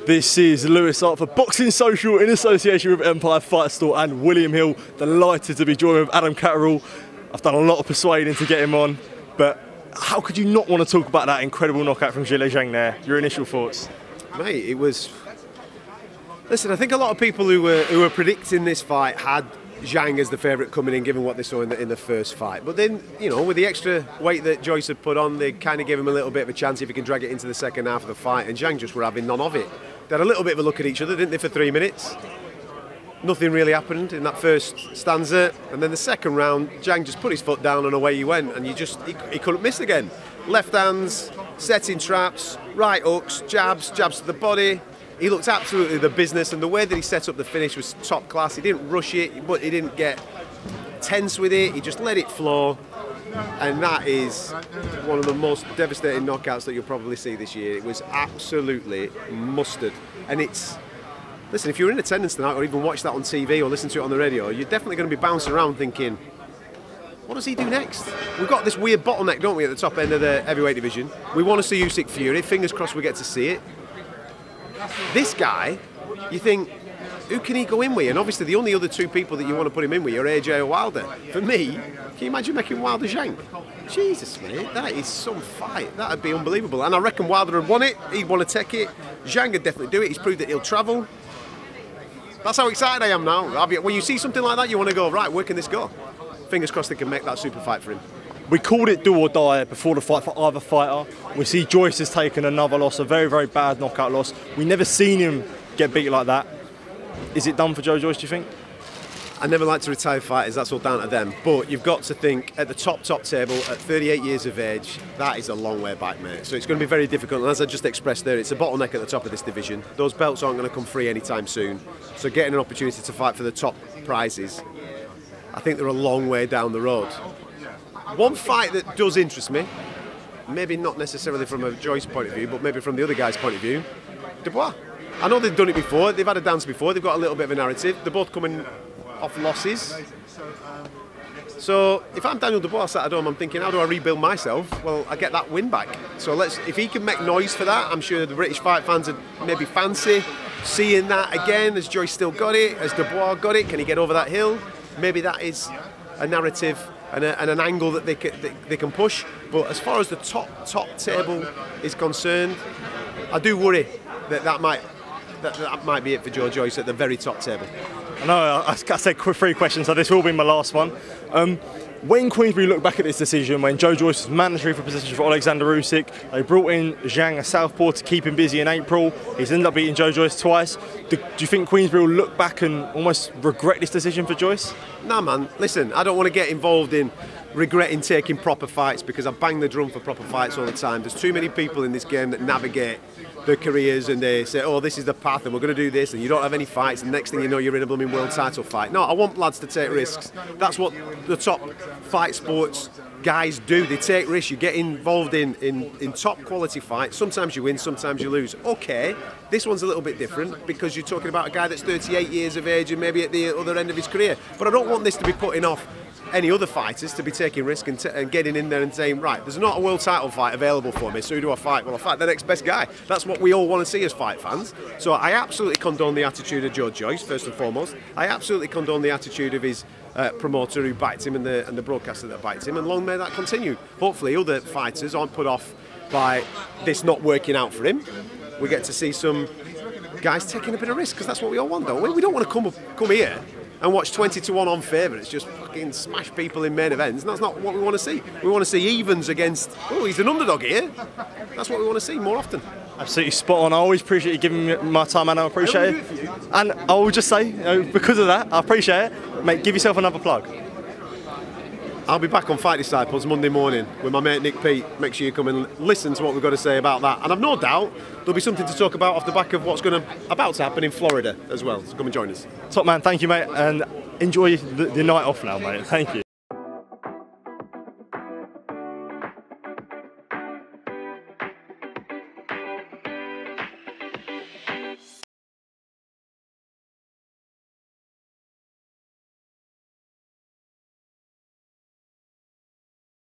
This is Lewis Hart for Boxing Social in association with Empire Fight Store and William Hill. Delighted to be joined with Adam Catterall. I've done a lot of persuading to get him on, but how could you not want to talk about that incredible knockout from Zhilei Zhang there? Your initial thoughts? Mate, it was... Listen, I think a lot of people who were predicting this fight had Zhang as the favourite coming in, given what they saw in the first fight. But then, you know, with the extra weight that Joyce had put on, they kind of gave him a little bit of a chance if he can drag it into the second half of the fight, and Zhang just were having none of it. They had a little bit of a look at each other, didn't they, for 3 minutes? Nothing really happened in that first stanza, and then the second round, Zhang just put his foot down and away he went, and he couldn't miss again. Left hands, setting traps, right hooks, jabs to the body. He looked absolutely the business, and the way that he set up the finish was top class. He didn't rush it, but he didn't get tense with it. He just let it flow, and that is one of the most devastating knockouts that you'll probably see this year. It was absolutely mustard, and it's... Listen, if you're in attendance tonight, or even watch that on TV or listen to it on the radio, you're definitely going to be bouncing around thinking, what does he do next? We've got this weird bottleneck, don't we, at the top end of the heavyweight division. We want to see Usyk Fury. Fingers crossed we get to see it. This guy, you think, who can he go in with? And obviously the only other two people that you want to put him in with are AJ or Wilder. For me, can you imagine making Wilder Zhang? Jesus, mate, that is some fight. That would be unbelievable. And I reckon Wilder would want it. He'd want to take it. Zhang would definitely do it. He's proved that he'll travel. That's how excited I am now. When you see something like that, you want to go, right, where can this go? Fingers crossed they can make that super fight for him. We called it do or die before the fight for either fighter. We see Joyce has taken another loss, a very, very bad knockout loss. We never seen him get beat like that. Is it done for Joe Joyce, do you think? I never like to retire fighters, that's all down to them. But you've got to think, at the top table, at 38 years of age, that is a long way back, mate. So it's going to be very difficult. And as I just expressed there, it's a bottleneck at the top of this division. Those belts aren't going to come free anytime soon. So getting an opportunity to fight for the top prizes, I think they're a long way down the road. One fight that does interest me, maybe not necessarily from a Joyce point of view, but maybe from the other guy's point of view, Dubois. I know they've done it before, they've had a dance before, they've got a little bit of a narrative, they're both coming off losses. So if I'm Daniel Dubois sat at home, I'm thinking, how do I rebuild myself? Well, I get that win back. So if he can make noise for that, I'm sure the British fight fans would maybe fancy seeing that again. Has Joyce still got it? Has Dubois got it? Can he get over that hill? Maybe that is a narrative and an angle that they can push. But as far as the top table is concerned, I do worry that might be it for Joe Joyce at the very top table. I know I said 3 questions, so this will be my last one. When Queensberry looked back at this decision, when Joe Joyce was mandatory for position for Alexander Usyk, they brought in Zhang, a southpaw, to keep him busy in April. He's ended up beating Joe Joyce twice. Do you think Queensberry will look back and almost regret this decision for Joyce? Nah, man. Listen, I don't want to get involved in regretting taking proper fights, because I bang the drum for proper fights all the time. There's too many people in this game that navigate their careers and they say, oh, this is the path and we're going to do this, and you don't have any fights, and next thing you know you're in a blooming world title fight. No, I want lads to take risks. That's what the top fight sports guys do. They take risks. You get involved in top quality fights. Sometimes you win, sometimes you lose. Okay, this one's a little bit different because you're talking about a guy that's 38 years of age and maybe at the other end of his career. But I don't want this to be putting off any other fighters to be taking risk and getting in there and saying, right, there's not a world title fight available for me, so who do I fight? Well, I fight the next best guy. That's what we all want to see as fight fans. So I absolutely condone the attitude of Joe Joyce, first and foremost. I absolutely condone the attitude of his promoter who backed him and the broadcaster that backed him, and long may that continue. Hopefully other fighters aren't put off by this not working out for him. We get to see some guys taking a bit of risk, because that's what we all want, don't we? We don't want to come here and watch 20-1 on favourites just fucking smash people in main events. And that's not what we want to see. We want to see evens against, oh, he's an underdog here. That's what we want to see more often. Absolutely spot on. I always appreciate you giving me my time, and I appreciate it. And I will just say, because of that, I appreciate it. Mate, give yourself another plug. I'll be back on Fight Disciples Monday morning with my mate Nick Pete. Make sure you come and listen to what we've got to say about that. And I've no doubt there'll be something to talk about off the back of what's about to happen in Florida as well. So come and join us. Top man, thank you, mate, and enjoy the night off now, mate. Thank you.